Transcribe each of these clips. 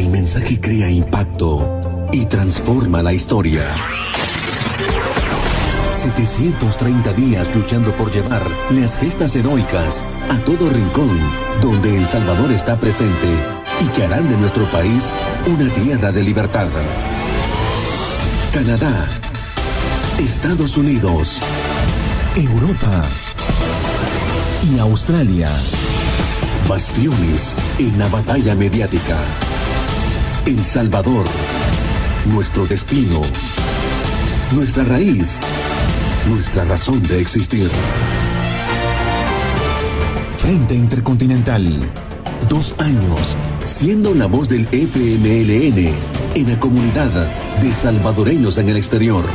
El mensaje crea impacto y transforma la historia. 730 días luchando por llevar las gestas heroicas a todo rincón donde El Salvador está presente y que harán de nuestro país una tierra de libertad. Canadá, Estados Unidos, Europa y Australia. Bastiones en la batalla mediática. El Salvador, nuestro destino, nuestra raíz, nuestra razón de existir. Frente Intercontinental, 2 años siendo la voz del FMLN en la comunidad de salvadoreños en el exterior.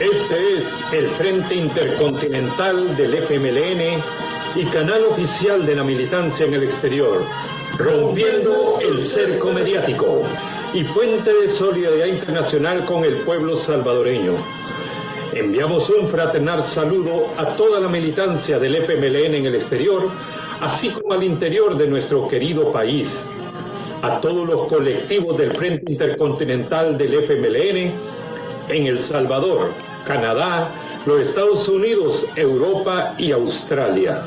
Este es el Frente Intercontinental del FMLN y canal oficial de la militancia en el exterior, rompiendo el cerco mediático y puente de solidaridad internacional con el pueblo salvadoreño. Enviamos un fraternal saludo a toda la militancia del FMLN en el exterior, así como al interior de nuestro querido país, a todos los colectivos del Frente Intercontinental del FMLN en El Salvador, Canadá, los Estados Unidos, Europa y Australia.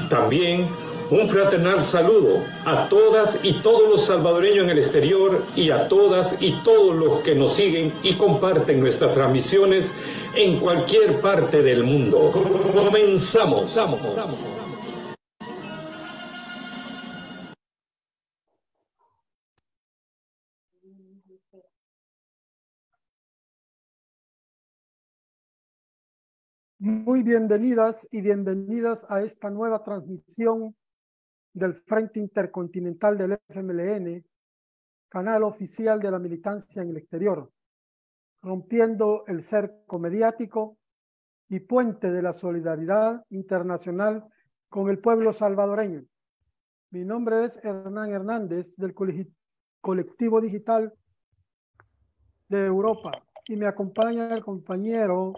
También un fraternal saludo a todas y todos los salvadoreños en el exterior y a todas y todos los que nos siguen y comparten nuestras transmisiones en cualquier parte del mundo. Comenzamos. Muy bienvenidas y bienvenidas a esta nueva transmisión del Frente Intercontinental del FMLN, canal oficial de la militancia en el exterior, rompiendo el cerco mediático y puente de la solidaridad internacional con el pueblo salvadoreño. Mi nombre es Hernán Hernández del Colectivo Digital de Europa y me acompaña el compañero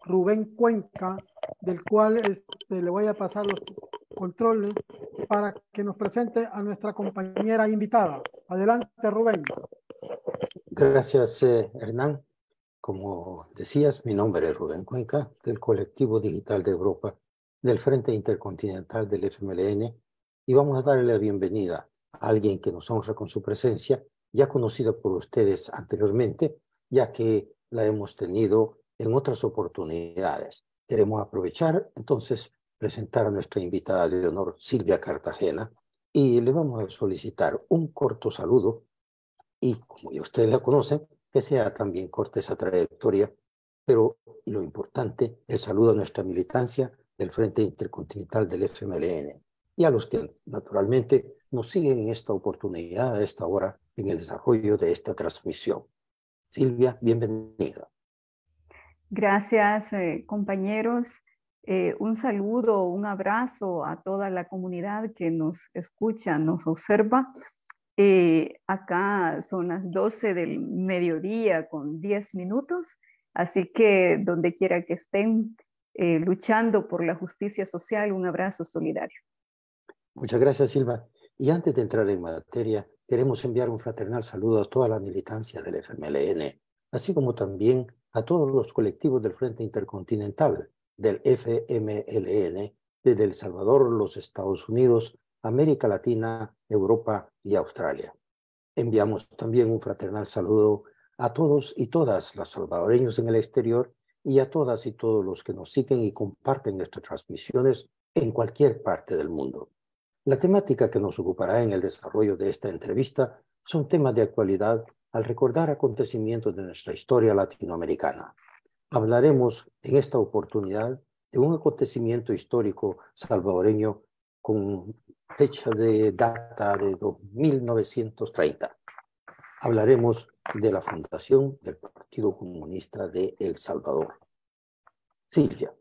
Rubén Cuenca, del cual le voy a pasar los controles para que nos presente a nuestra compañera invitada. Adelante, Rubén. Gracias, Hernán. Como decías, mi nombre es Rubén Cuenca, del Colectivo Digital de Europa, del Frente Intercontinental del FMLN, y vamos a darle la bienvenida a alguien que nos honra con su presencia, ya conocida por ustedes anteriormente, ya que la hemos tenido en otras oportunidades. Queremos aprovechar, entonces, presentar a nuestra invitada de honor, Silvia Cartagena, y le vamos a solicitar un corto saludo, y como ya ustedes la conocen, que sea también corta esa trayectoria, pero lo importante, el saludo a nuestra militancia del Frente Intercontinental del FMLN, y a los que naturalmente nos siguen en esta oportunidad, a esta hora, en el desarrollo de esta transmisión. Silvia, bienvenida. Gracias, compañeros. Un saludo, un abrazo a toda la comunidad que nos escucha, nos observa. Acá son las 12 del mediodía con 10 minutos, así que donde quiera que estén luchando por la justicia social, un abrazo solidario. Muchas gracias, Silvia. Y antes de entrar en materia, queremos enviar un fraternal saludo a toda la militancia del FMLN, así como también a todos los colectivos del Frente Intercontinental del FMLN desde El Salvador, los Estados Unidos, América Latina, Europa y Australia. Enviamos también un fraternal saludo a todos y todas los salvadoreños en el exterior y a todas y todos los que nos siguen y comparten nuestras transmisiones en cualquier parte del mundo. La temática que nos ocupará en el desarrollo de esta entrevista son temas de actualidad al recordar acontecimientos de nuestra historia latinoamericana. Hablaremos en esta oportunidad de un acontecimiento histórico salvadoreño con fecha de data de 1930. Hablaremos de la fundación del Partido Comunista de El Salvador. Silvia,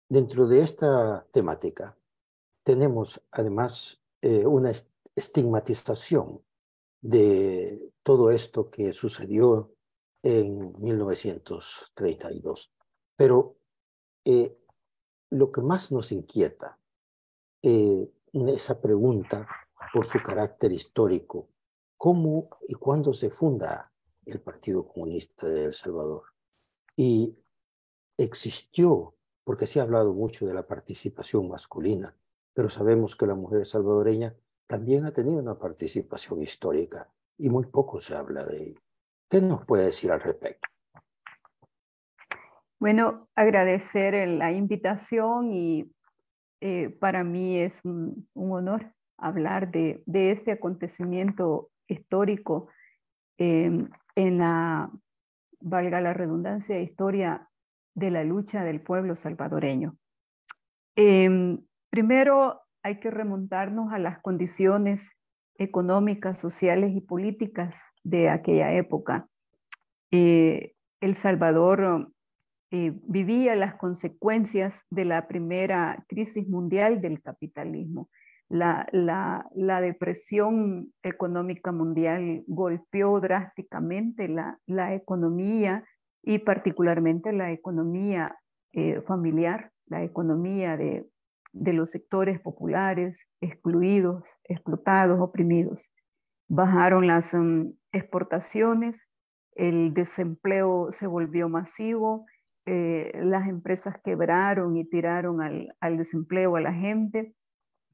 dentro de esta temática, tenemos además una estigmatización de todo esto que sucedió en 1932. Pero lo que más nos inquieta, esa pregunta por su carácter histórico, ¿cómo y cuándo se funda el Partido Comunista de El Salvador? Y existió, porque se ha hablado mucho de la participación masculina, pero sabemos que la mujer salvadoreña también ha tenido una participación histórica y muy poco se habla de ello. ¿Qué nos puede decir al respecto? Bueno, agradecer la invitación y para mí es un honor hablar de este acontecimiento histórico en la, valga la redundancia, historia de la lucha del pueblo salvadoreño. Primero hay que remontarnos a las condiciones económicas, sociales y políticas de aquella época. El Salvador vivía las consecuencias de la primera crisis mundial del capitalismo. La depresión económica mundial golpeó drásticamente la economía y particularmente la economía familiar, la economía de los sectores populares, excluidos, explotados, oprimidos. Bajaron las exportaciones, el desempleo se volvió masivo, las empresas quebraron y tiraron al desempleo a la gente,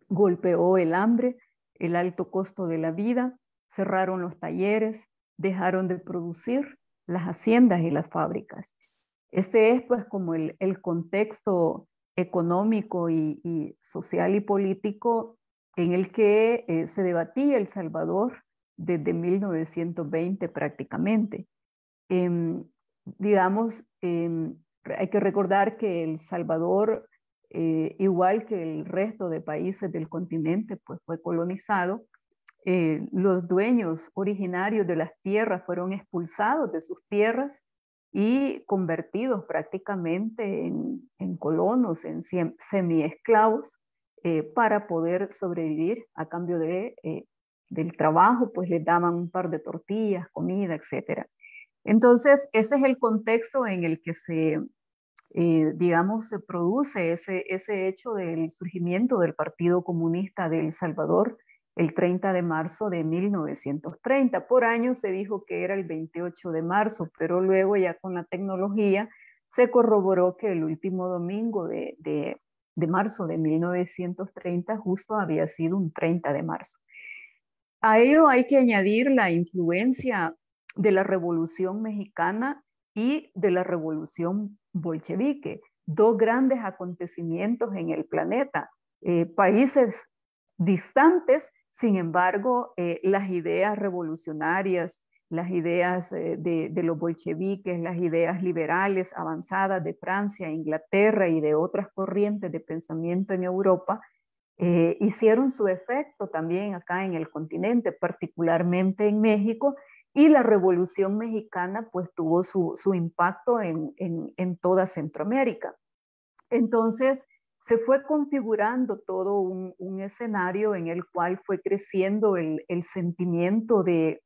golpeó el hambre, el alto costo de la vida, cerraron los talleres, dejaron de producir las haciendas y las fábricas. Este es pues como el contexto económico y social y político en el que se debatía El Salvador desde 1920 prácticamente. Digamos, hay que recordar que El Salvador, igual que el resto de países del continente, pues fue colonizado. Los dueños originarios de las tierras fueron expulsados de sus tierras y convertidos prácticamente en colonos, en semi-esclavos, para poder sobrevivir a cambio del trabajo, pues les daban un par de tortillas, comida, etc. Entonces, ese es el contexto en el que digamos, se produce ese hecho del surgimiento del Partido Comunista de El Salvador el 30 de marzo de 1930. Por años se dijo que era el 28 de marzo, pero luego ya con la tecnología se corroboró que el último domingo de marzo de 1930 justo había sido un 30 de marzo. A ello hay que añadir la influencia de la Revolución Mexicana y de la Revolución Bolchevique, dos grandes acontecimientos en el planeta, países distantes. Sin embargo, las ideas revolucionarias, las ideas de los bolcheviques, las ideas liberales avanzadas de Francia, Inglaterra y de otras corrientes de pensamiento en Europa, hicieron su efecto también acá en el continente, particularmente en México, y la Revolución Mexicana pues tuvo su impacto en toda Centroamérica. Entonces, se fue configurando todo un escenario en el cual fue creciendo el sentimiento de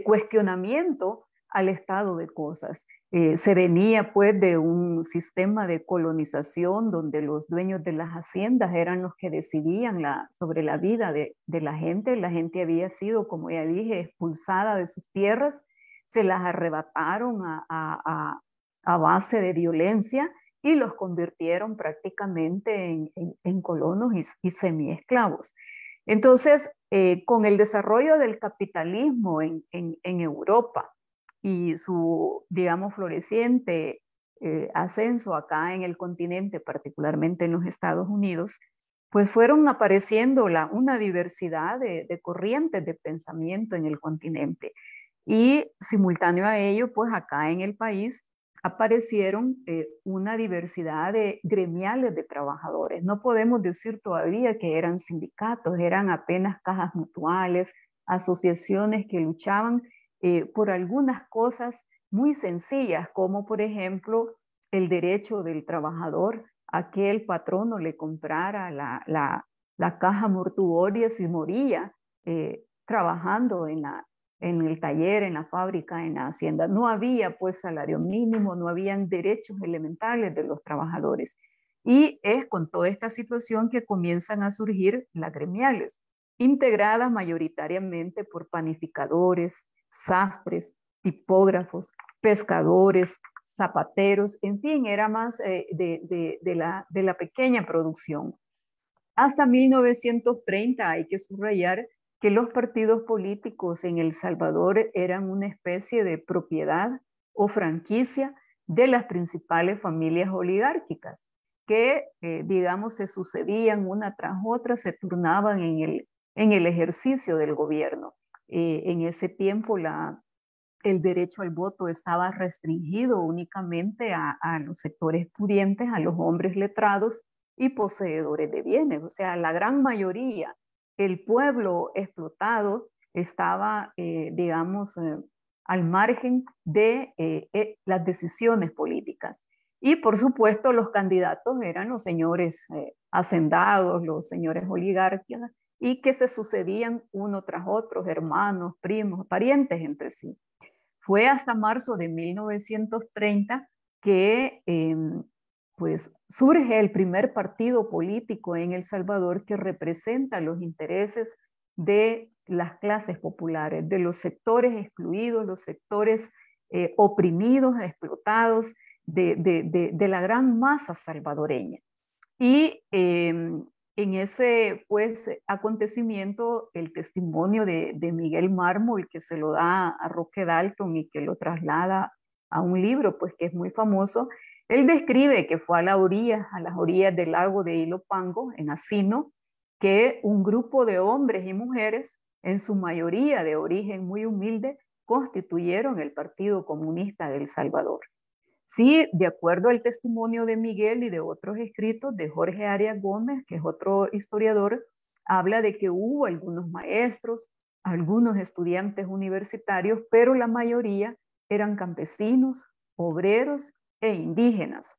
cuestionamiento al estado de cosas. Se venía pues de un sistema de colonización donde los dueños de las haciendas eran los que decidían sobre la vida de la gente. La gente había sido, como ya dije, expulsada de sus tierras, se las arrebataron a base de violencia y los convirtieron prácticamente en colonos y semiesclavos. Entonces, con el desarrollo del capitalismo en Europa y su, digamos, floreciente ascenso acá en el continente, particularmente en los Estados Unidos, pues fueron apareciendo una diversidad de corrientes de pensamiento en el continente. Y simultáneo a ello, pues acá en el país aparecieron una diversidad de gremiales de trabajadores. No podemos decir todavía que eran sindicatos, eran apenas cajas mutuales, asociaciones que luchaban por algunas cosas muy sencillas, como por ejemplo el derecho del trabajador a que el patrono le comprara la caja mortuoria si moría trabajando en el taller, en la fábrica, en la hacienda. No había pues salario mínimo, no habían derechos elementales de los trabajadores. Y es con toda esta situación que comienzan a surgir las gremiales, integradas mayoritariamente por panificadores, sastres, tipógrafos, pescadores, zapateros, en fin, era más de la pequeña producción. Hasta 1930 hay que subrayar que los partidos políticos en El Salvador eran una especie de propiedad o franquicia de las principales familias oligárquicas que, digamos, se sucedían una tras otra, se turnaban en el ejercicio del gobierno. En ese tiempo el derecho al voto estaba restringido únicamente a los sectores pudientes, a los hombres letrados y poseedores de bienes. O sea, la gran mayoría, el pueblo explotado estaba, digamos, al margen de las decisiones políticas. Y por supuesto los candidatos eran los señores hacendados, los señores oligarcas, y que se sucedían uno tras otro, hermanos, primos, parientes entre sí. Fue hasta marzo de 1930 que pues surge el primer partido político en El Salvador que representa los intereses de las clases populares, de los sectores excluidos, los sectores oprimidos, explotados, de la gran masa salvadoreña. Y en ese pues, acontecimiento, el testimonio de Miguel Mármol, que se lo da a Roque Dalton y que lo traslada a un libro pues, que es muy famoso, él describe que fue a las orillas del lago de Ilopango, en Asino, que un grupo de hombres y mujeres, en su mayoría de origen muy humilde, constituyeron el Partido Comunista de El Salvador. Sí, de acuerdo al testimonio de Miguel y de otros escritos de Jorge Arias Gómez, que es otro historiador, habla de que hubo algunos maestros, algunos estudiantes universitarios, pero la mayoría eran campesinos, obreros e indígenas.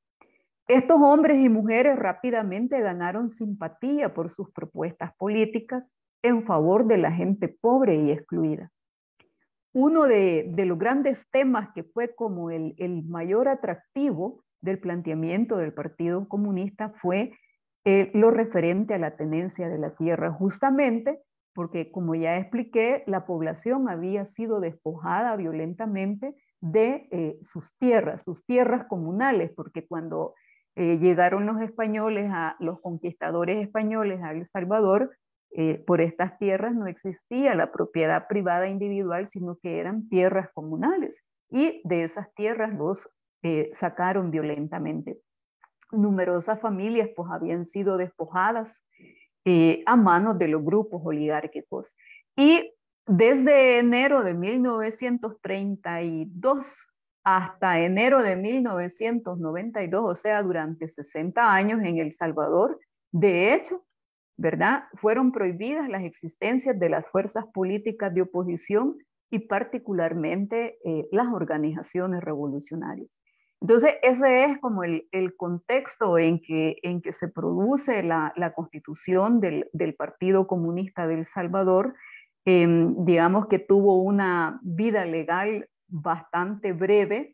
Estos hombres y mujeres rápidamente ganaron simpatía por sus propuestas políticas en favor de la gente pobre y excluida. Uno de los grandes temas que fue como el mayor atractivo del planteamiento del Partido Comunista fue lo referente a la tenencia de la tierra, justamente porque, como ya expliqué, la población había sido despojada violentamente de sus tierras comunales, porque cuando llegaron los españoles, los conquistadores españoles a El Salvador, por estas tierras no existía la propiedad privada individual, sino que eran tierras comunales. Y de esas tierras los sacaron violentamente. Numerosas familias pues habían sido despojadas a manos de los grupos oligárquicos. Y desde enero de 1932 hasta enero de 1992, o sea, durante 60 años en El Salvador, de hecho, ¿verdad? Fueron prohibidas las existencias de las fuerzas políticas de oposición y particularmente las organizaciones revolucionarias. Entonces, ese es como el contexto en que se produce la constitución del Partido Comunista de El Salvador. Digamos que tuvo una vida legal bastante breve.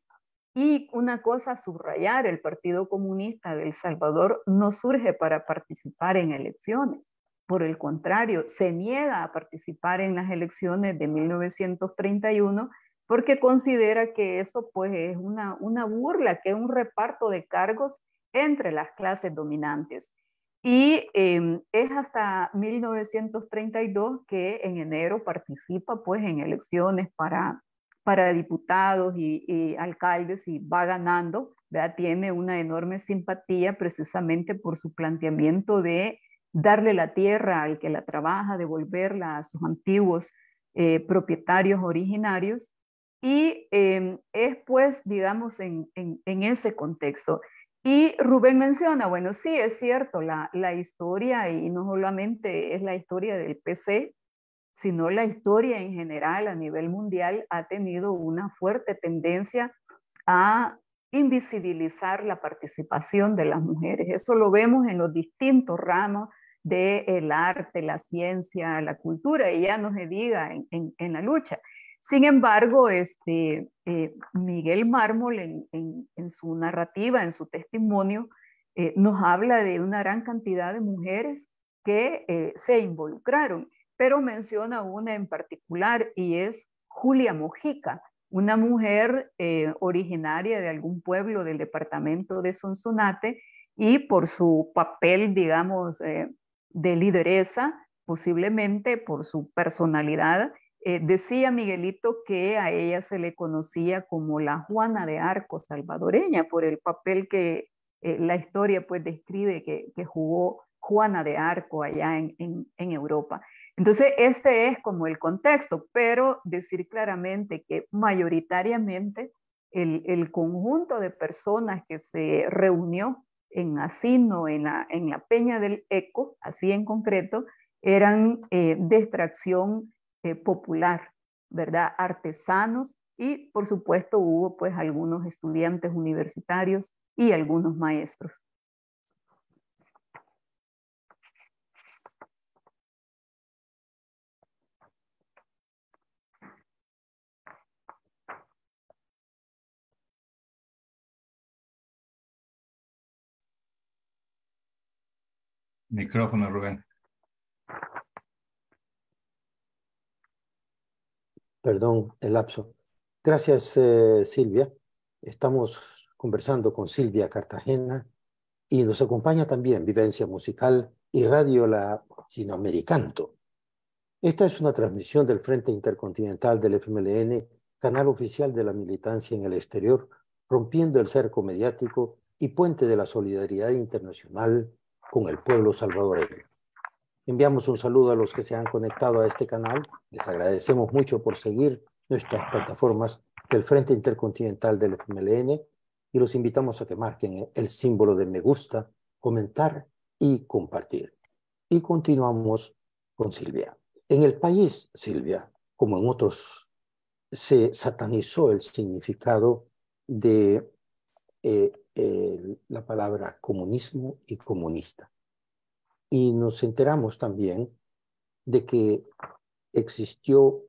Y una cosa a subrayar, el Partido Comunista de El Salvador no surge para participar en elecciones. Por el contrario, se niega a participar en las elecciones de 1931 porque considera que eso pues es una burla, que es un reparto de cargos entre las clases dominantes. Y es hasta 1932 que en enero participa pues en elecciones para diputados y alcaldes y va ganando, ¿verdad? Tiene una enorme simpatía precisamente por su planteamiento de darle la tierra al que la trabaja, devolverla a sus antiguos propietarios originarios. Y es pues, digamos, en ese contexto. Y Rubén menciona, bueno, sí, es cierto, la historia, y no solamente es la historia del PC, sino la historia en general a nivel mundial ha tenido una fuerte tendencia a invisibilizar la participación de las mujeres. Eso lo vemos en los distintos ramos del arte, la ciencia, la cultura, y ya no se diga en la lucha. Sin embargo, Miguel Mármol en su narrativa, en su testimonio, nos habla de una gran cantidad de mujeres que se involucraron, pero menciona una en particular y es Julia Mojica, una mujer originaria de algún pueblo del departamento de Sonsonate, y por su papel, digamos, de lideresa, posiblemente por su personalidad, decía Miguelito que a ella se le conocía como la Juana de Arco salvadoreña, por el papel que la historia pues describe que jugó Juana de Arco allá en Europa. Entonces, este es como el contexto, pero decir claramente que mayoritariamente el conjunto de personas que se reunió en Asino, en la Peña del Eco, así en concreto, eran de extracción popular, ¿verdad? Artesanos, y por supuesto hubo pues algunos estudiantes universitarios y algunos maestros. Micrófono, Rubén. Perdón, el lapso. Gracias, Silvia. Estamos conversando con Silvia Cartagena y nos acompaña también Vivencia Musical y Radio Latinoamericanto. Esta es una transmisión del Frente Intercontinental del FMLN, canal oficial de la militancia en el exterior, rompiendo el cerco mediático y puente de la solidaridad internacional con el pueblo salvadoreño. Enviamos un saludo a los que se han conectado a este canal. Les agradecemos mucho por seguir nuestras plataformas del Frente Intercontinental del FMLN y los invitamos a que marquen el símbolo de me gusta, comentar y compartir. Y continuamos con Silvia. En el país, Silvia, como en otros, se satanizó el significado de la palabra comunismo y comunista. Y nos enteramos también de que existió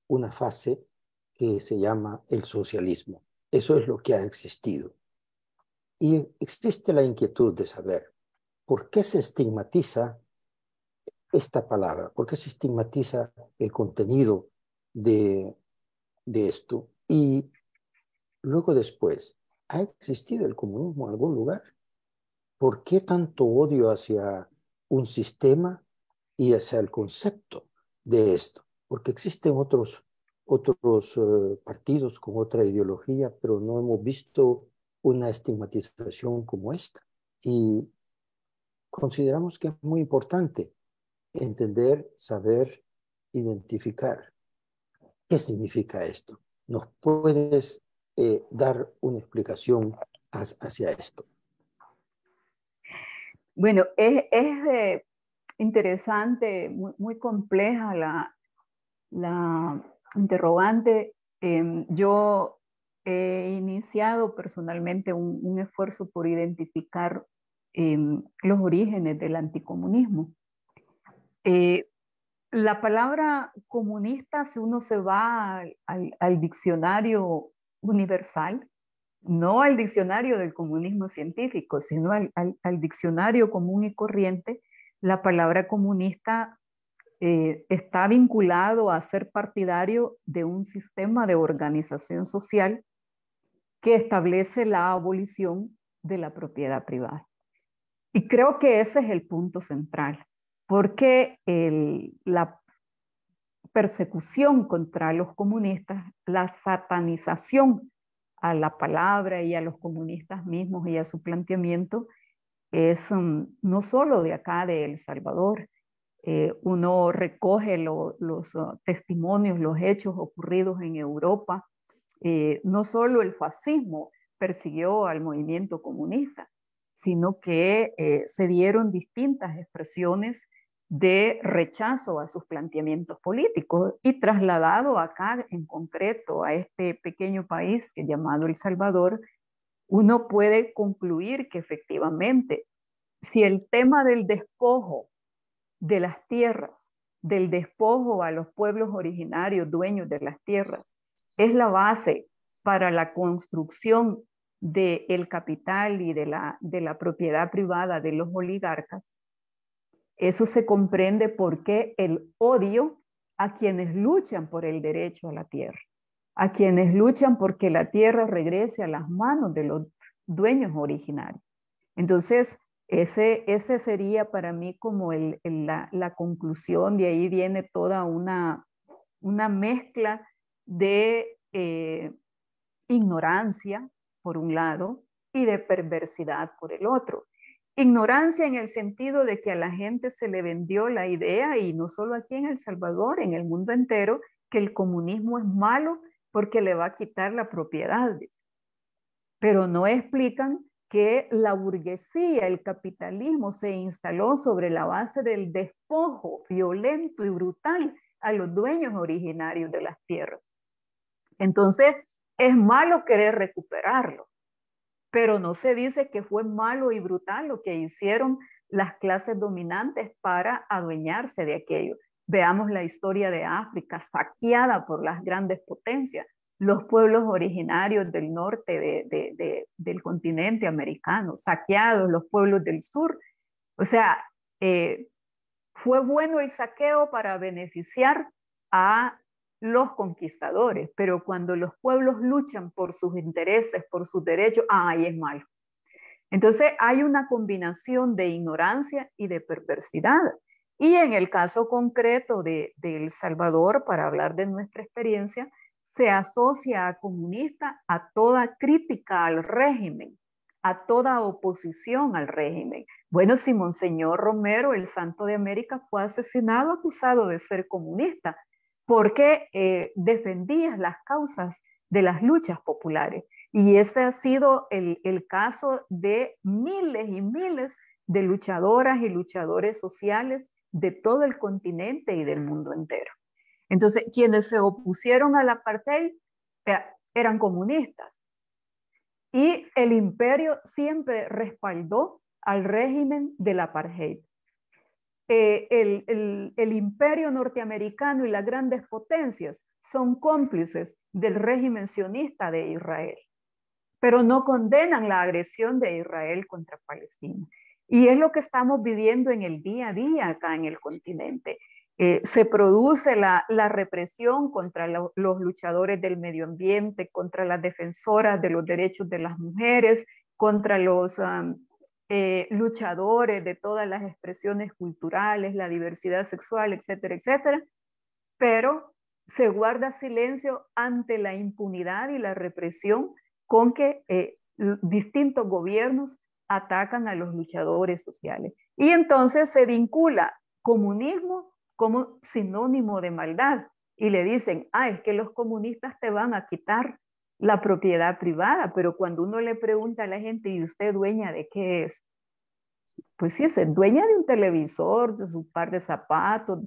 una fase que se llama el socialismo. Eso es lo que ha existido. Y existe la inquietud de saber por qué se estigmatiza esta palabra, por qué se estigmatiza el contenido de esto. Y luego después, ¿ha existido el comunismo en algún lugar? ¿Por qué tanto odio hacia un sistema y hacia el concepto de esto? Porque existen otros partidos con otra ideología, pero no hemos visto una estigmatización como esta. Y consideramos que es muy importante entender, saber, identificar qué significa esto. ¿Nos puedes dar una explicación hacia esto? Bueno, es interesante, muy compleja la interrogante. Yo he iniciado personalmente un esfuerzo por identificar los orígenes del anticomunismo. La palabra comunista, si uno se va al diccionario universal, no al diccionario del comunismo científico, sino al diccionario común y corriente, la palabra comunista está vinculado a ser partidario de un sistema de organización social que establece la abolición de la propiedad privada. Y creo que ese es el punto central, porque la persecución contra los comunistas, la satanización a la palabra y a los comunistas mismos y a su planteamiento es no solo de acá de El Salvador. Uno recoge los testimonios, los hechos ocurridos en Europa. No solo el fascismo persiguió al movimiento comunista, sino que se dieron distintas expresiones de rechazo a sus planteamientos políticos, y trasladado acá en concreto a este pequeño país que llamado El Salvador, uno puede concluir que efectivamente, si el tema del despojo de las tierras, del despojo a los pueblos originarios dueños de las tierras, es la base para la construcción del capital y de la propiedad privada de los oligarcas, eso se comprende por qué el odio a quienes luchan por el derecho a la tierra, a quienes luchan porque la tierra regrese a las manos de los dueños originarios. Entonces, ese sería para mí como la conclusión. De ahí viene toda una mezcla de ignorancia, por un lado, y de perversidad por el otro. Ignorancia en el sentido de que a la gente se le vendió la idea, y no solo aquí en El Salvador, en el mundo entero, que el comunismo es malo porque le va a quitar la propiedad. Pero no explican que la burguesía, el capitalismo se instaló sobre la base del despojo violento y brutal a los dueños originarios de las tierras. Entonces, es malo querer recuperarlo, pero no se dice que fue malo y brutal lo que hicieron las clases dominantes para adueñarse de aquello. Veamos la historia de África, saqueada por las grandes potencias, los pueblos originarios del norte del continente americano, saqueados, los pueblos del sur. O sea, fue bueno el saqueo para beneficiar a los conquistadores, pero cuando los pueblos luchan por sus intereses, por sus derechos, ahí es malo. Entonces hay una combinación de ignorancia y de perversidad. Y en el caso concreto de El Salvador, para hablar de nuestra experiencia, se asocia a comunista a toda crítica al régimen, a toda oposición al régimen. Bueno, si Monseñor Romero, el Santo de América, fue asesinado acusado de ser comunista, porque defendía las causas de las luchas populares. Y ese ha sido el caso de miles y miles de luchadoras y luchadores sociales de todo el continente y del mundo entero. Entonces, quienes se opusieron al apartheid eran comunistas. Y el imperio siempre respaldó al régimen del apartheid. El imperio norteamericano y las grandes potencias son cómplices del régimen sionista de Israel, pero no condenan la agresión de Israel contra Palestina. Y es lo que estamos viviendo en el día a día acá en el continente. Se produce la represión contra los luchadores del medio ambiente, contra las defensoras de los derechos de las mujeres, contra los luchadores de todas las expresiones culturales, la diversidad sexual, etcétera, etcétera, pero se guarda silencio ante la impunidad y la represión con que distintos gobiernos atacan a los luchadores sociales. Y entonces se vincula comunismo como sinónimo de maldad y le dicen, es que los comunistas te van a quitar la propiedad privada, pero cuando uno le pregunta a la gente, ¿y usted dueña de qué es? Pues sí, es dueña de un televisor, de su par de zapatos,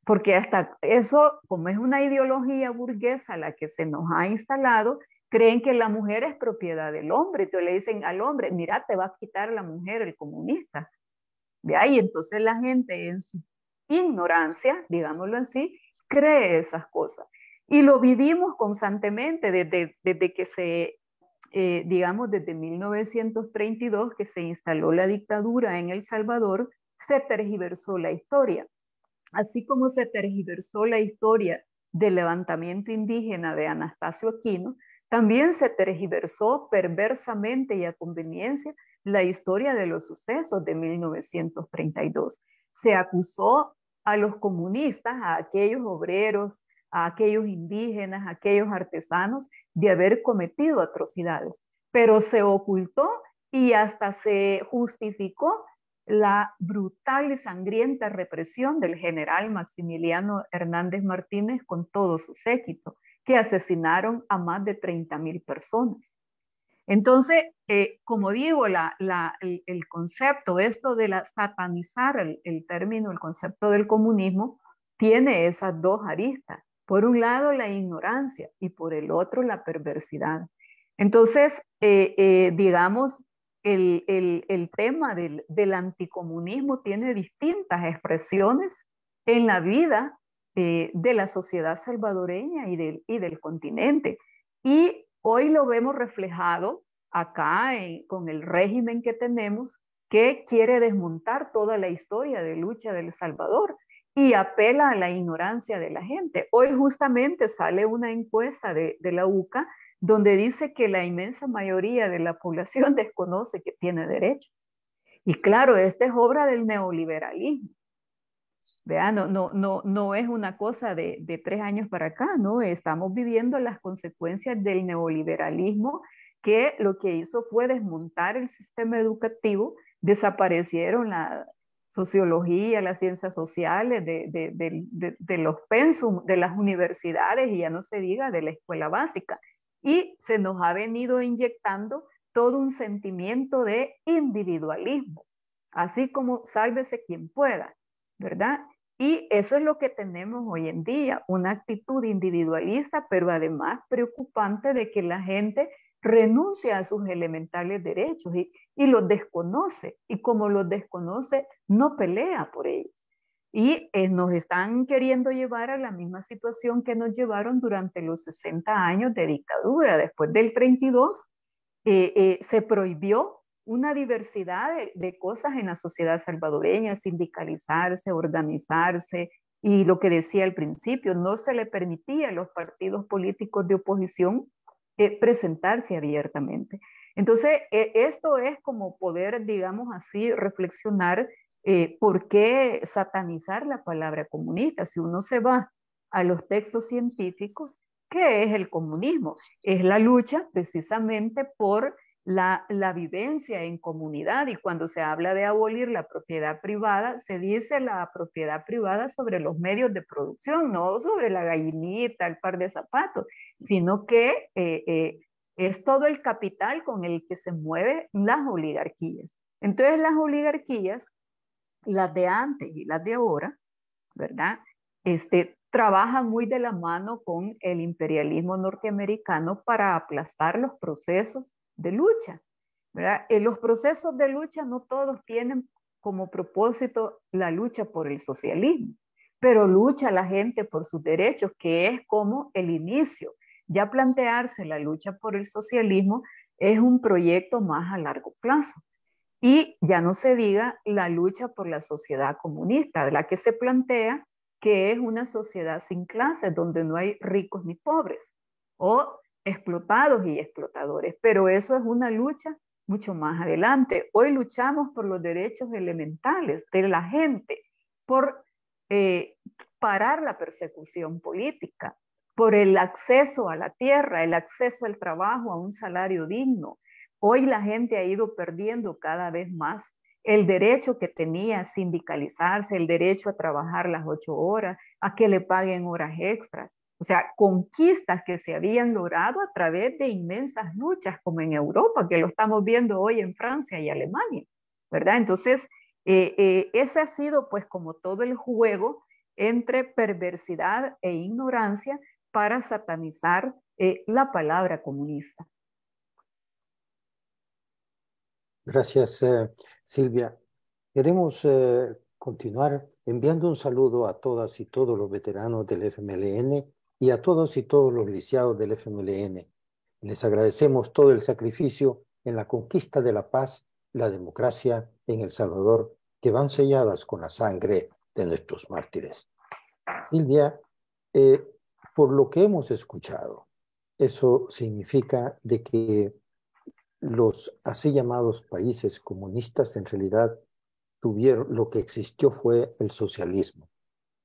porque hasta eso, como es una ideología burguesa la que se nos ha instalado, creen que la mujer es propiedad del hombre. Entonces le dicen al hombre, mira, te va a quitar la mujer el comunista. De ahí, entonces la gente en su ignorancia, digámoslo así, cree esas cosas. Y lo vivimos constantemente desde que desde 1932, que se instaló la dictadura en El Salvador, se tergiversó la historia. Así como se tergiversó la historia del levantamiento indígena de Anastasio Aquino, también se tergiversó perversamente y a conveniencia la historia de los sucesos de 1932. Se acusó a los comunistas, a aquellos obreros, a aquellos indígenas, a aquellos artesanos, de haber cometido atrocidades, pero se ocultó y hasta se justificó la brutal y sangrienta represión del general Maximiliano Hernández Martínez con todo su séquito, que asesinaron a más de 30,000 personas. Entonces, como digo, el concepto, esto de satanizar el término, el concepto del comunismo, tiene esas dos aristas. Por un lado, la ignorancia y por el otro, la perversidad. Entonces, digamos, el tema del anticomunismo tiene distintas expresiones en la vida de la sociedad salvadoreña y del continente. Y hoy lo vemos reflejado acá con el régimen que tenemos, que quiere desmontar toda la historia de lucha del Salvador y apela a la ignorancia de la gente. Hoy justamente sale una encuesta de la UCA donde dice que la inmensa mayoría de la población desconoce que tiene derechos. Y claro, esta es obra del neoliberalismo. Vean, no es una cosa de 3 años para acá, ¿no? Estamos viviendo las consecuencias del neoliberalismo, que lo que hizo fue desmontar el sistema educativo, desaparecieron la sociología, las ciencias sociales, de los pensum de las universidades, y ya no se diga de la escuela básica. Y se nos ha venido inyectando todo un sentimiento de individualismo, así como sálvese quien pueda, ¿verdad? Y eso es lo que tenemos hoy en día, una actitud individualista, pero además preocupante de que la gente renuncia a sus elementales derechos y los desconoce. Y como los desconoce, no pelea por ellos. Y nos están queriendo llevar a la misma situación que nos llevaron durante los 60 años de dictadura. Después del 32, se prohibió una diversidad de cosas en la sociedad salvadoreña, sindicalizarse, organizarse, y lo que decía al principio, no se le permitía a los partidos políticos de oposición presentarse abiertamente. Entonces, esto es como poder, digamos así, reflexionar por qué satanizar la palabra comunista. Si uno se va a los textos científicos, ¿qué es el comunismo? Es la lucha precisamente por la vivencia en comunidad, y cuando se habla de abolir la propiedad privada, se dice la propiedad privada sobre los medios de producción, no sobre la gallinita, el par de zapatos, sino que es todo el capital con el que se mueven las oligarquías. Entonces las oligarquías, las de antes y las de ahora, ¿verdad? Trabajan muy de la mano con el imperialismo norteamericano para aplastar los procesos de lucha, ¿verdad? Los procesos de lucha no todos tienen como propósito la lucha por el socialismo, pero lucha la gente por sus derechos, que es como el inicio. Ya plantearse la lucha por el socialismo es un proyecto más a largo plazo. Y ya no se diga la lucha por la sociedad comunista, de la que se plantea que es una sociedad sin clases, donde no hay ricos ni pobres, o explotados y explotadores. Pero eso es una lucha mucho más adelante. Hoy luchamos por los derechos elementales de la gente, por parar la persecución política, por el acceso a la tierra, el acceso al trabajo, a un salario digno. Hoy la gente ha ido perdiendo cada vez más el derecho que tenía a sindicalizarse, el derecho a trabajar las 8 horas, a que le paguen horas extras. O sea, conquistas que se habían logrado a través de inmensas luchas, como en Europa, que lo estamos viendo hoy en Francia y Alemania, ¿verdad? Entonces, ese ha sido pues como todo el juego entre perversidad e ignorancia para satanizar la palabra comunista. Gracias, Silvia. Queremos continuar enviando un saludo a todas y todos los veteranos del FMLN y a todos y todos los lisiados del FMLN. Les agradecemos todo el sacrificio en la conquista de la paz y la democracia en El Salvador, que van selladas con la sangre de nuestros mártires. Silvia, por lo que hemos escuchado, eso significa de que los así llamados países comunistas en realidad lo que existió fue el socialismo,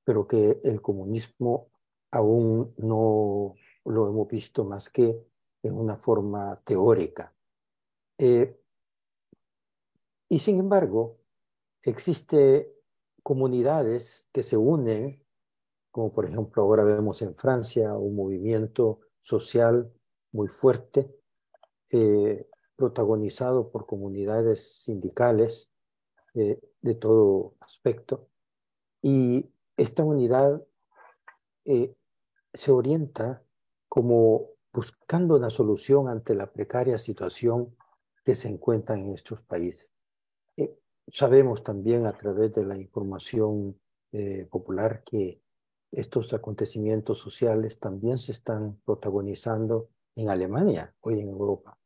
pero que el comunismo aún no lo hemos visto más que en una forma teórica. Y sin embargo, existen comunidades que se unen, como por ejemplo ahora vemos en Francia un movimiento social muy fuerte, protagonizado por comunidades sindicales de todo aspecto. Y esta unidad se orienta como buscando una solución ante la precaria situación que se encuentra en estos países. Sabemos también a través de la información popular que estos acontecimientos sociales también se están protagonizando en Alemania, hoy en Europa.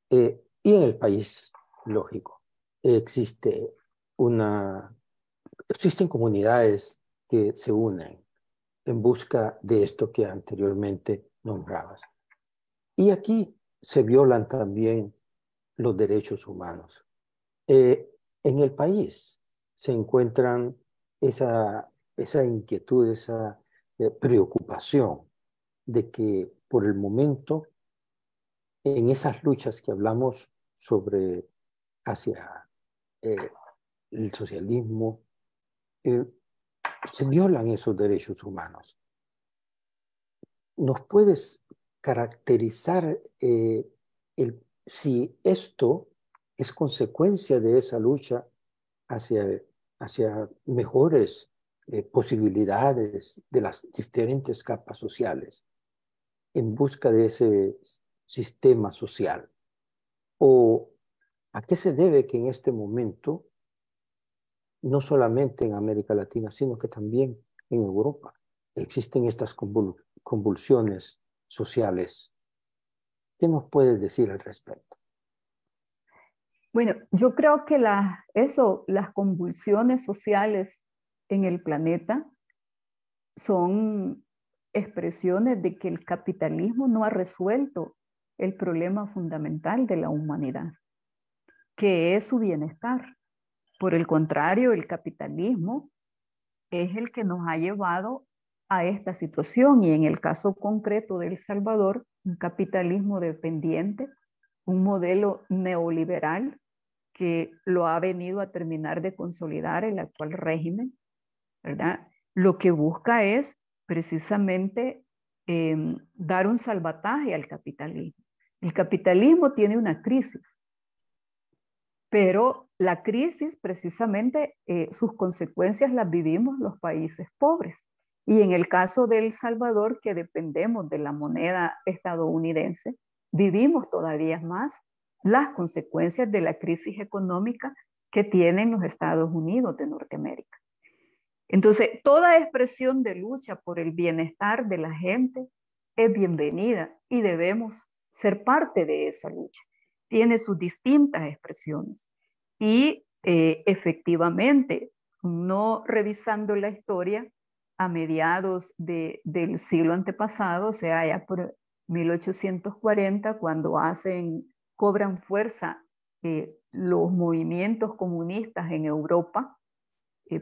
Y en el país, lógico, existen comunidades que se unen en busca de esto que anteriormente nombrabas. Y aquí se violan también los derechos humanos. En el país se encuentran esa inquietud, esa preocupación de que por el momento en esas luchas que hablamos sobre hacia el socialismo, se violan esos derechos humanos. ¿Nos puedes caracterizar si esto es consecuencia de esa lucha hacia mejores posibilidades de las diferentes capas sociales en busca de ese sistema social? ¿O a qué se debe que en este momento, no solamente en América Latina, sino que también en Europa, existen estas convulsiones sociales? ¿Qué nos puedes decir al respecto? Bueno, yo creo que las convulsiones sociales en el planeta son expresiones de que el capitalismo no ha resuelto el problema fundamental de la humanidad, que es su bienestar. Por el contrario, el capitalismo es el que nos ha llevado a esta situación, y en el caso concreto de El Salvador, un capitalismo dependiente, un modelo neoliberal que lo ha venido a terminar de consolidar el actual régimen, ¿verdad? Lo que busca es precisamente dar un salvataje al capitalismo. El capitalismo tiene una crisis, pero la crisis precisamente sus consecuencias las vivimos los países pobres. Y en el caso de El Salvador, que dependemos de la moneda estadounidense, vivimos todavía más las consecuencias de la crisis económica que tienen los Estados Unidos de Norteamérica. Entonces, toda expresión de lucha por el bienestar de la gente es bienvenida y debemos ser parte de esa lucha. Tiene sus distintas expresiones y efectivamente, no revisando la historia, a mediados del siglo antepasado, o sea, ya por 1840, cuando cobran fuerza los movimientos comunistas en Europa,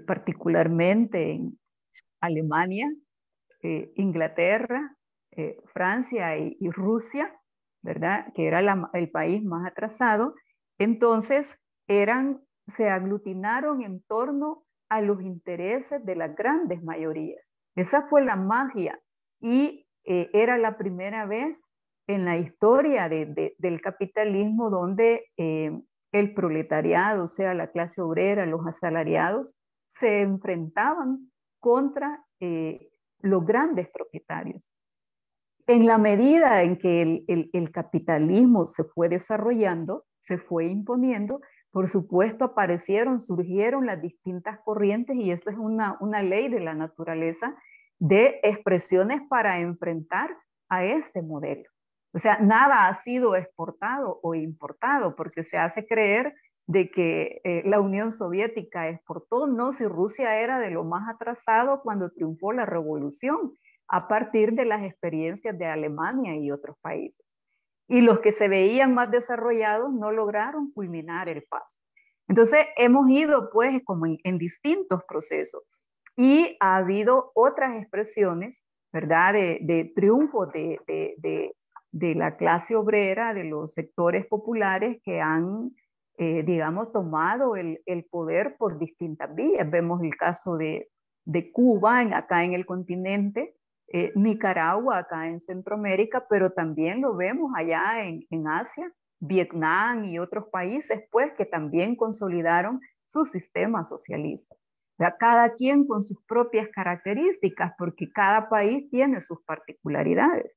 particularmente en Alemania, Inglaterra, Francia y Rusia, ¿verdad? Que era el país más atrasado. Entonces se aglutinaron en torno a los intereses de las grandes mayorías. Esa fue la magia y era la primera vez en la historia del capitalismo donde el proletariado, o sea, la clase obrera, los asalariados, se enfrentaban contra los grandes propietarios. En la medida en que el capitalismo se fue desarrollando, se fue imponiendo, por supuesto surgieron las distintas corrientes, y esto es una ley de la naturaleza, de expresiones para enfrentar a este modelo. O sea, nada ha sido exportado o importado, porque se hace creer de que la Unión Soviética exportó, no, si Rusia era de lo más atrasado cuando triunfó la revolución, a partir de las experiencias de Alemania y otros países. Y los que se veían más desarrollados no lograron culminar el paso. Entonces hemos ido pues como en distintos procesos, y ha habido otras expresiones, ¿verdad?, de triunfo de la clase obrera, de los sectores populares que han, digamos, tomado el poder por distintas vías. Vemos el caso de Cuba acá en el continente, Nicaragua acá en Centroamérica, pero también lo vemos allá en Asia, Vietnam y otros países, pues, que también consolidaron su sistema socialista. O sea, cada quien con sus propias características, porque cada país tiene sus particularidades.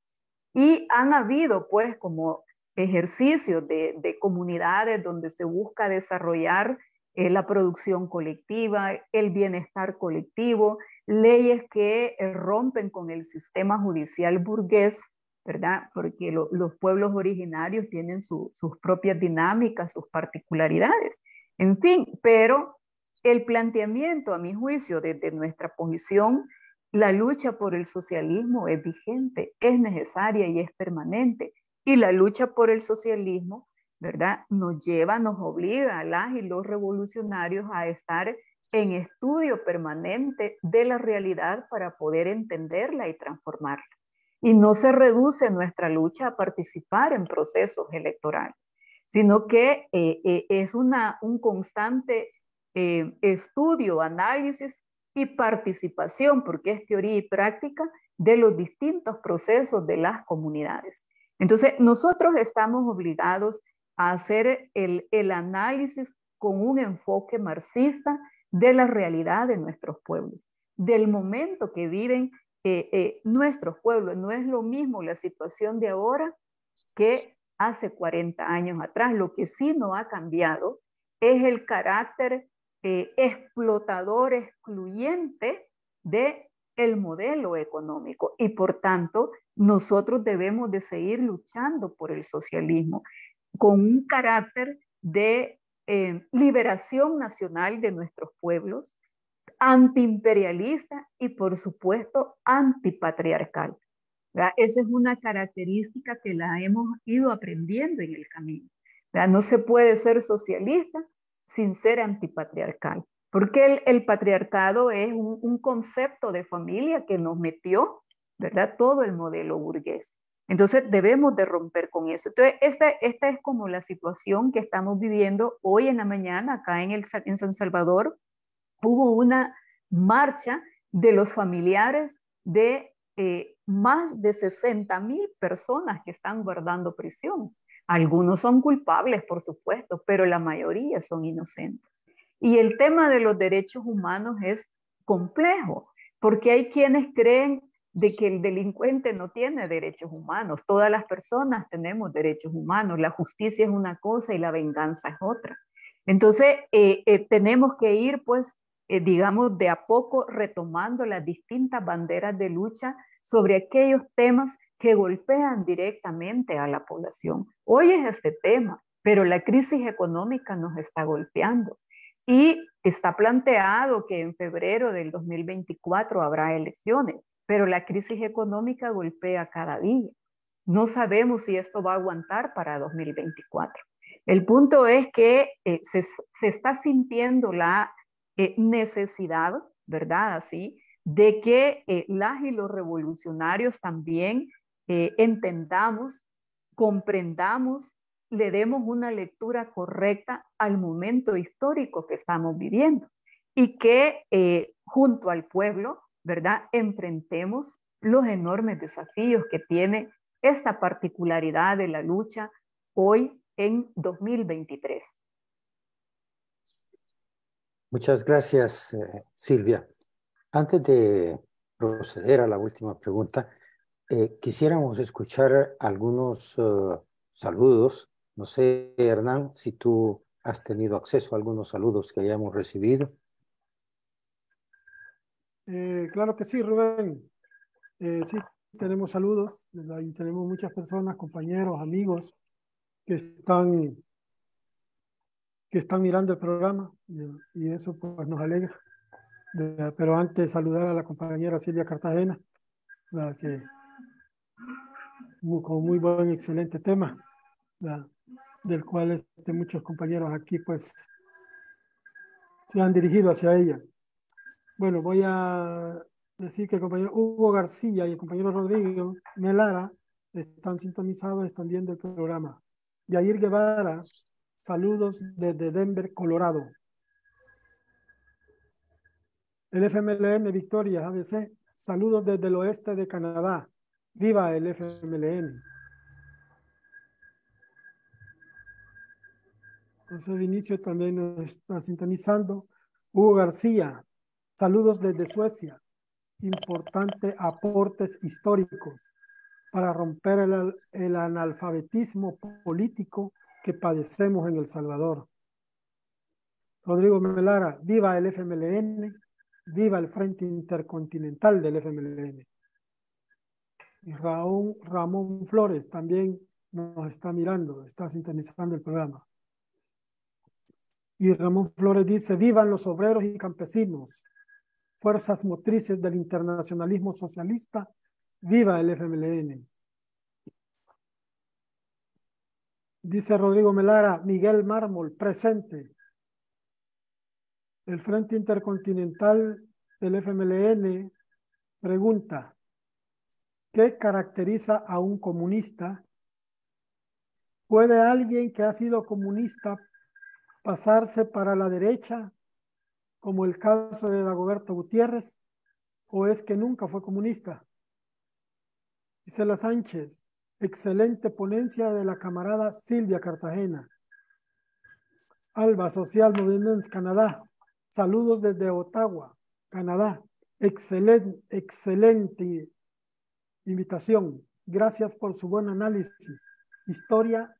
Y han habido pues como ejercicios de comunidades donde se busca desarrollar la producción colectiva, el bienestar colectivo, leyes que rompen con el sistema judicial burgués, ¿verdad? Porque los pueblos originarios tienen sus propias dinámicas, sus particularidades. En fin, pero el planteamiento, a mi juicio, desde nuestra posición, la lucha por el socialismo es vigente, es necesaria y es permanente. Y la lucha por el socialismo, ¿verdad? Nos lleva, nos obliga a las y los revolucionarios a estar en estudio permanente de la realidad para poder entenderla y transformarla. Y no se reduce nuestra lucha a participar en procesos electorales, sino que es un constante estudio, análisis y participación, porque es teoría y práctica de los distintos procesos de las comunidades. Entonces, nosotros estamos obligados a hacer el análisis con un enfoque marxista de la realidad de nuestros pueblos, del momento que viven nuestros pueblos. No es lo mismo la situación de ahora que hace 40 años atrás. Lo que sí no ha cambiado es el carácter explotador, excluyente del modelo económico. Y por tanto, nosotros debemos de seguir luchando por el socialismo con un carácter de liberación nacional de nuestros pueblos, antiimperialista y por supuesto antipatriarcal. ¿Verdad? Esa es una característica que la hemos ido aprendiendo en el camino. ¿Verdad? No se puede ser socialista sin ser antipatriarcal, porque el patriarcado es un concepto de familia que nos metió, ¿verdad?, todo el modelo burgués. Entonces debemos de romper con eso. Entonces esta es como la situación que estamos viviendo hoy en la mañana acá en San Salvador. Hubo una marcha de los familiares de más de 60,000 personas que están guardando prisión. Algunos son culpables, por supuesto, pero la mayoría son inocentes. Y el tema de los derechos humanos es complejo, porque hay quienes creen de que el delincuente no tiene derechos humanos. Todas las personas tenemos derechos humanos. La justicia es una cosa y la venganza es otra. Entonces, tenemos que ir, pues, digamos, de a poco retomando las distintas banderas de lucha sobre aquellos temas que golpean directamente a la población. Hoy es este tema, pero la crisis económica nos está golpeando. Y está planteado que en febrero del 2024 habrá elecciones, pero la crisis económica golpea cada día. No sabemos si esto va a aguantar para 2024. El punto es que se está sintiendo la necesidad, ¿verdad? Así, de que las y los revolucionarios también entendamos, comprendamos, le demos una lectura correcta al momento histórico que estamos viviendo y que junto al pueblo, ¿verdad?, enfrentemos los enormes desafíos que tiene esta particularidad de la lucha hoy en 2023. Muchas gracias, Silvia. Antes de proceder a la última pregunta, quisiéramos escuchar algunos saludos. No sé, Hernán, si tú has tenido acceso a algunos saludos que hayamos recibido. Claro que sí, Rubén. Sí, tenemos saludos y tenemos muchas personas, compañeros, amigos que están mirando el programa y eso pues nos alegra. Pero antes saludar a la compañera Silvia Cartagena, que con muy buen, excelente tema, del cual muchos compañeros aquí pues se han dirigido hacia ella. Bueno, voy a decir que el compañero Hugo García y el compañero Rodrigo Melara están sintonizados, están viendo el programa. Yair Guevara, saludos desde Denver, Colorado. El FMLN Victoria, ABC, saludos desde el oeste de Canadá. ¡Viva el FMLN! José Vinicio también nos está sintonizando. Hugo García, saludos desde Suecia. Importantes aportes históricos. para romper el analfabetismo político que padecemos en El Salvador. Rodrigo Melara, viva el FMLN, viva el Frente Intercontinental del FMLN. Y Ramón Flores también nos está mirando, está sintonizando el programa. Y Ramón Flores dice, vivan los obreros y campesinos, fuerzas motrices del internacionalismo socialista, viva el FMLN. Dice Rodrigo Melara, Miguel Mármol, presente. El Frente Intercontinental del FMLN pregunta, ¿qué caracteriza a un comunista? ¿Puede alguien que ha sido comunista pasarse para la derecha, como el caso de Dagoberto Gutiérrez, o es que nunca fue comunista? Gisela Sánchez, excelente ponencia de la camarada Silvia Cartagena. Alba, Social Movements Canadá, saludos desde Ottawa, Canadá. Excelente invitación. Gracias por su buen análisis, historia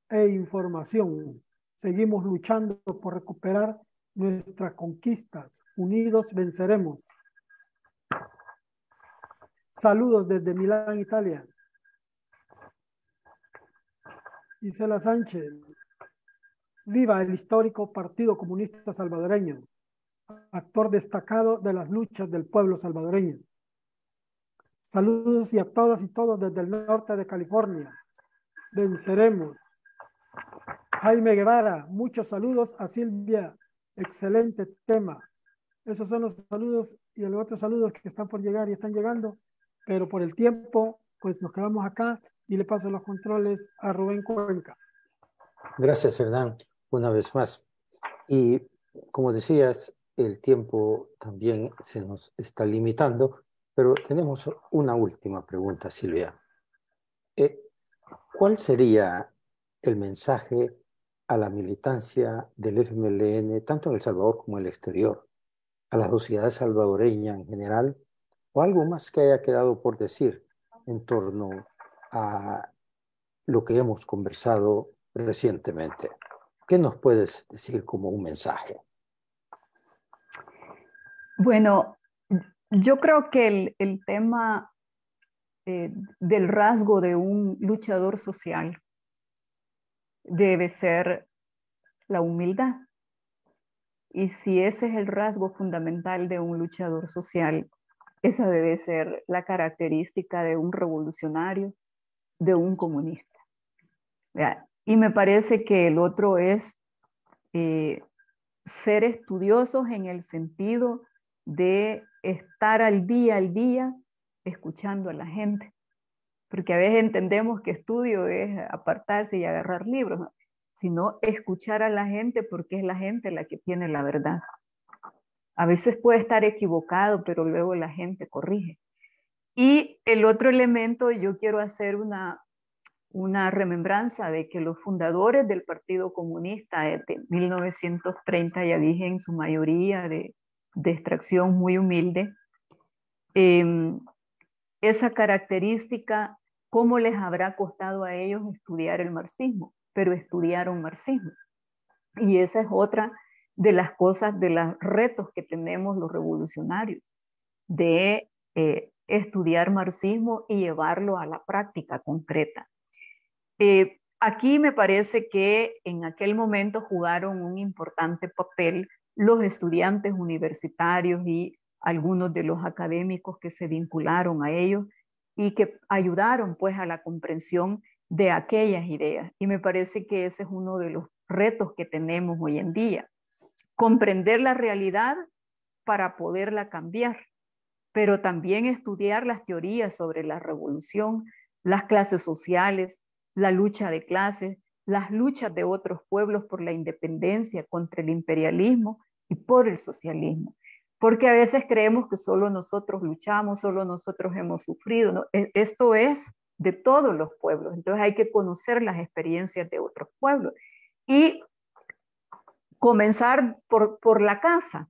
e información. Seguimos luchando por recuperar nuestras conquistas. Unidos venceremos. Saludos desde Milán, Italia. Gisela Sánchez. Viva el histórico Partido Comunista Salvadoreño, actor destacado de las luchas del pueblo salvadoreño. Saludos y a todas y todos desde el norte de California. Venceremos. Jaime Guevara, muchos saludos a Silvia. Excelente tema. Esos son los saludos y los otros saludos que están por llegar y están llegando, pero por el tiempo, pues nos quedamos acá y le paso los controles a Rubén Cuenca. Gracias, Hernán, una vez más. Y como decías, el tiempo también se nos está limitando, pero tenemos una última pregunta, Silvia. ¿Cuál sería el mensaje a la militancia del FMLN, tanto en El Salvador como en el exterior, a la sociedad salvadoreña en general, o algo más que haya quedado por decir en torno a lo que hemos conversado recientemente? ¿Qué nos puedes decir como un mensaje? Bueno, yo creo que el tema del rasgo de un luchador social debe ser la humildad. Y si ese es el rasgo fundamental de un luchador social, esa debe ser la característica de un revolucionario, de un comunista. Y me parece que el otro es ser estudiosos en el sentido de estar al día escuchando a la gente. Porque a veces entendemos que estudio es apartarse y agarrar libros, ¿no? Sino escuchar a la gente, porque es la gente la que tiene la verdad. A veces puede estar equivocado, pero luego la gente corrige. Y el otro elemento, yo quiero hacer una remembranza de que los fundadores del Partido Comunista de 1930, ya dije, en su mayoría de extracción muy humilde, esa característica, ¿cómo les habrá costado a ellos estudiar el marxismo? Pero estudiaron marxismo. Y esa es otra de las cosas, de los retos que tenemos los revolucionarios, de estudiar marxismo y llevarlo a la práctica concreta. Aquí me parece que en aquel momento jugaron un importante papel los estudiantes universitarios y algunos de los académicos que se vincularon a ellos y que ayudaron pues a la comprensión de aquellas ideas. Y me parece que ese es uno de los retos que tenemos hoy en día. Comprender la realidad para poderla cambiar, pero también estudiar las teorías sobre la revolución, las clases sociales, la lucha de clases, las luchas de otros pueblos por la independencia contra el imperialismo y por el socialismo. Porque a veces creemos que solo nosotros luchamos, solo nosotros hemos sufrido, ¿no? Esto es de todos los pueblos, entonces hay que conocer las experiencias de otros pueblos y comenzar por la casa,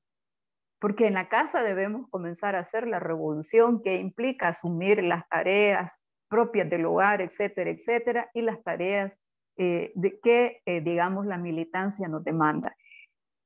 porque en la casa debemos comenzar a hacer la revolución que implica asumir las tareas propias del hogar, etcétera, etcétera, y las tareas que, digamos, la militancia nos demanda.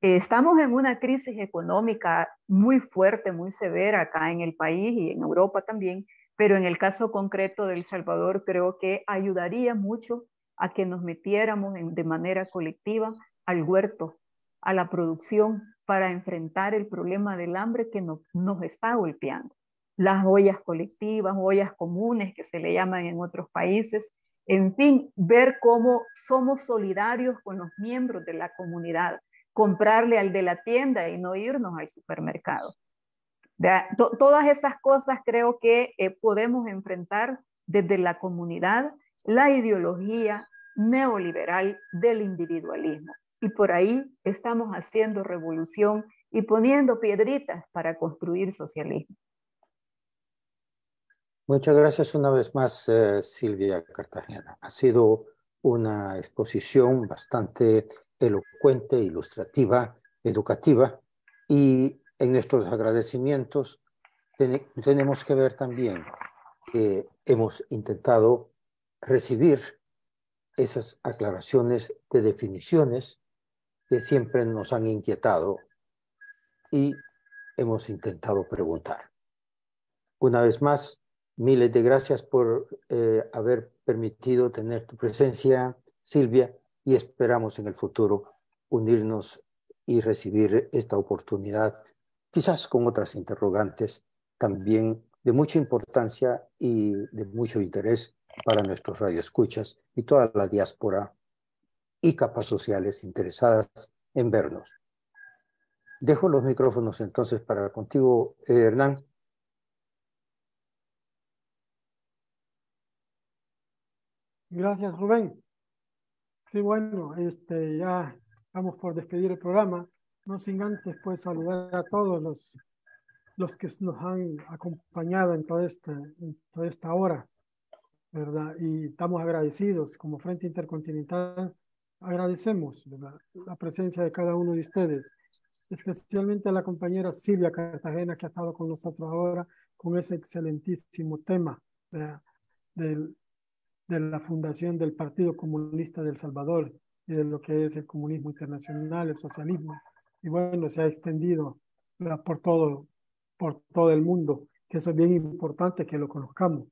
Estamos en una crisis económica muy fuerte, muy severa acá en el país y en Europa también, pero en el caso concreto de El Salvador creo que ayudaría mucho a que nos metiéramos de manera colectiva al huerto, a la producción, para enfrentar el problema del hambre que nos está golpeando. Las ollas colectivas, ollas comunes que se le llaman en otros países, en fin, ver cómo somos solidarios con los miembros de la comunidad, comprarle al de la tienda y no irnos al supermercado. Todas esas cosas creo que podemos enfrentar desde la comunidad la ideología neoliberal del individualismo. Y por ahí estamos haciendo revolución y poniendo piedritas para construir socialismo. Muchas gracias una vez más, Silvia Cartagena. Ha sido una exposición bastante elocuente, ilustrativa, educativa, y en nuestros agradecimientos tenemos que ver también que hemos intentado recibir esas aclaraciones de definiciones que siempre nos han inquietado y hemos intentado preguntar. Una vez más, miles de gracias por haber permitido tener tu presencia, Silvia, y esperamos en el futuro unirnos y recibir esta oportunidad, quizás con otras interrogantes también de mucha importancia y de mucho interés para nuestros radioescuchas y toda la diáspora y capas sociales interesadas en vernos. Dejo los micrófonos entonces para contigo, Hernán. Gracias, Rubén. Sí, bueno, ya vamos por despedir el programa, no sin antes pues saludar a todos los que nos han acompañado en toda esta hora, ¿verdad? Y estamos agradecidos como Frente Intercontinental, agradecemos, ¿verdad?, la presencia de cada uno de ustedes, especialmente a la compañera Silvia Cartagena, que ha estado con nosotros ahora con ese excelentísimo tema, ¿verdad?, de la fundación del Partido Comunista de El Salvador y de lo que es el comunismo internacional, el socialismo. Y bueno, se ha extendido, ¿verdad?, por todo el mundo, que eso es bien importante que lo conozcamos,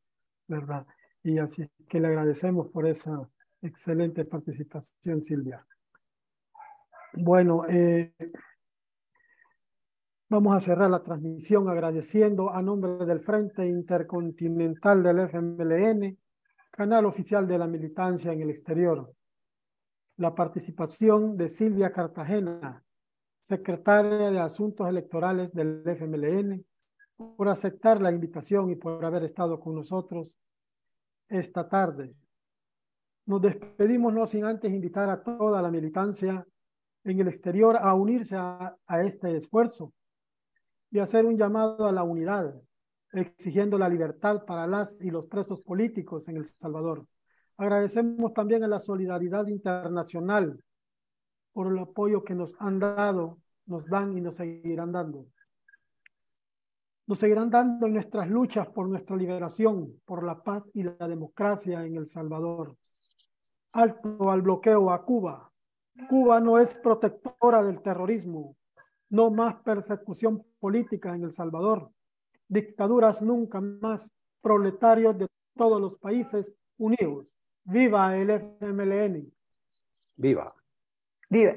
¿verdad? Y así que le agradecemos por esa excelente participación, Silvia. Bueno, vamos a cerrar la transmisión agradeciendo a nombre del Frente Intercontinental del FMLN, canal oficial de la militancia en el exterior, la participación de Silvia Cartagena, secretaria de Asuntos Electorales del FMLN, por aceptar la invitación y por haber estado con nosotros esta tarde. Nos despedimos no sin antes invitar a toda la militancia en el exterior a unirse a este esfuerzo y hacer un llamado a la unidad, exigiendo la libertad para las y los presos políticos en El Salvador. Agradecemos también a la solidaridad internacional por el apoyo que nos han dado, nos dan y nos seguirán dando. Nos seguirán dando en nuestras luchas por nuestra liberación, por la paz y la democracia en El Salvador. Alto al bloqueo a Cuba. Cuba no es protectora del terrorismo. No más persecución política en El Salvador. Dictaduras nunca más. Proletarios de todos los países unidos. ¡Viva el FMLN! ¡Viva! ¡Viva!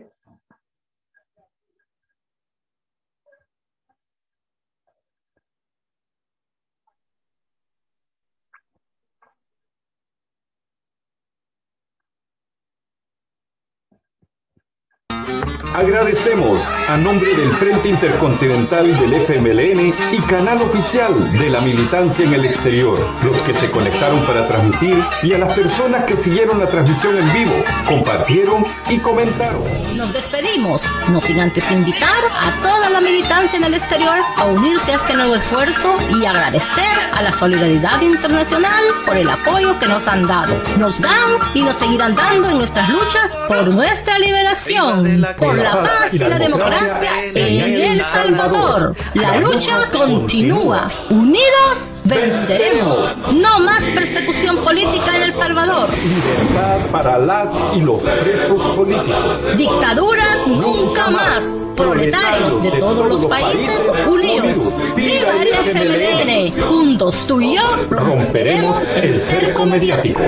Agradecemos a nombre del Frente Intercontinental del FMLN y canal oficial de la militancia en el exterior, los que se conectaron para transmitir y a las personas que siguieron la transmisión en vivo, compartieron y comentaron. Nos despedimos, no sin antes invitar a toda la militancia en el exterior a unirse a este nuevo esfuerzo y agradecer a la solidaridad internacional por el apoyo que nos han dado. Nos dan y nos seguirán dando en nuestras luchas por nuestra liberación, por la paz y la democracia en El Salvador. La lucha continúa. Unidos venceremos. No más persecución política en El Salvador. Libertad para las y los presos políticos. Dictaduras nunca más. Proletarios de todos los países unidos. ¡Viva el FMLN! Juntos tú y yo romperemos el cerco mediático.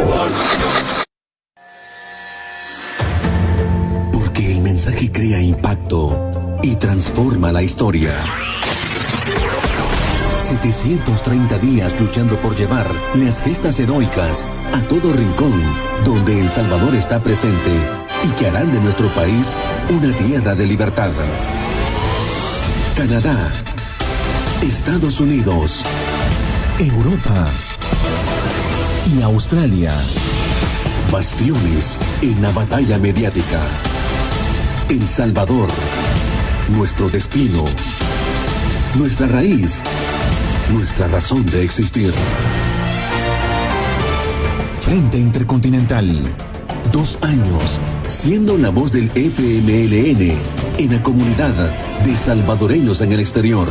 Porque el mensaje crea impacto y transforma la historia. 730 días luchando por llevar las gestas heroicas a todo rincón donde El Salvador está presente y que harán de nuestro país una tierra de libertad. Canadá, Estados Unidos, Europa y Australia. Bastiones en la batalla mediática. El Salvador, nuestro destino, nuestra raíz, nuestra razón de existir. Frente Intercontinental, 2 años siendo la voz del FMLN en la comunidad de salvadoreños en el exterior.